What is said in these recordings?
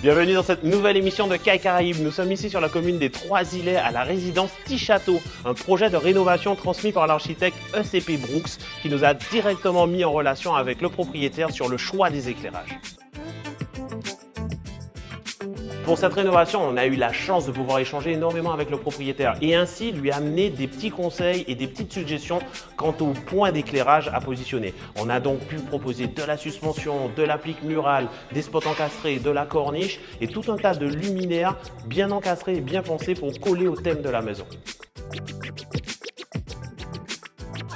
Bienvenue dans cette nouvelle émission de CAI Caraïbes. Nous sommes ici sur la commune des Trois-Îlets à la résidence Tichâteau, un projet de rénovation transmis par l'architecte ECP Brooks qui nous a directement mis en relation avec le propriétaire sur le choix des éclairages. Pour cette rénovation, on a eu la chance de pouvoir échanger énormément avec le propriétaire et ainsi lui amener des petits conseils et des petites suggestions quant au point d'éclairage à positionner. On a donc pu proposer de la suspension, de l'applique murale, des spots encastrés, de la corniche et tout un tas de luminaires bien encastrés et bien pensés pour coller au thème de la maison.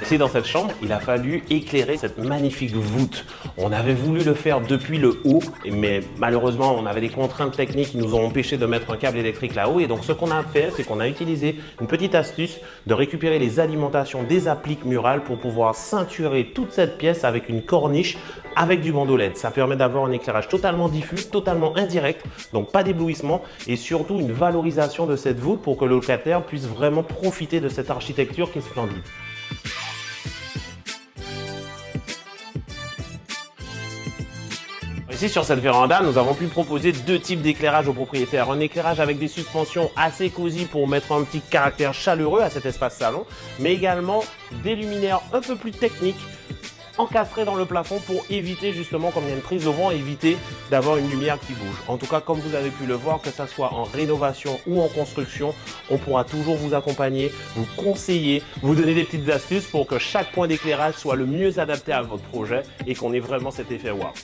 Ici dans cette chambre, il a fallu éclairer cette magnifique voûte. On avait voulu le faire depuis le haut, mais malheureusement on avait des contraintes techniques qui nous ont empêché de mettre un câble électrique là-haut. Et donc ce qu'on a fait, c'est qu'on a utilisé une petite astuce de récupérer les alimentations des appliques murales pour pouvoir ceinturer toute cette pièce avec une corniche avec du bandeau LED. Ça permet d'avoir un éclairage totalement diffus, totalement indirect, donc pas d'éblouissement et surtout une valorisation de cette voûte pour que le locataire puisse vraiment profiter de cette architecture qui est splendide. Ici sur cette véranda, nous avons pu proposer deux types d'éclairage aux propriétaires. Un éclairage avec des suspensions assez cosy pour mettre un petit caractère chaleureux à cet espace salon, mais également des luminaires un peu plus techniques encastrés dans le plafond pour éviter justement, comme il y a une prise de vent, éviter d'avoir une lumière qui bouge. En tout cas, comme vous avez pu le voir, que ce soit en rénovation ou en construction, on pourra toujours vous accompagner, vous conseiller, vous donner des petites astuces pour que chaque point d'éclairage soit le mieux adapté à votre projet et qu'on ait vraiment cet effet wow.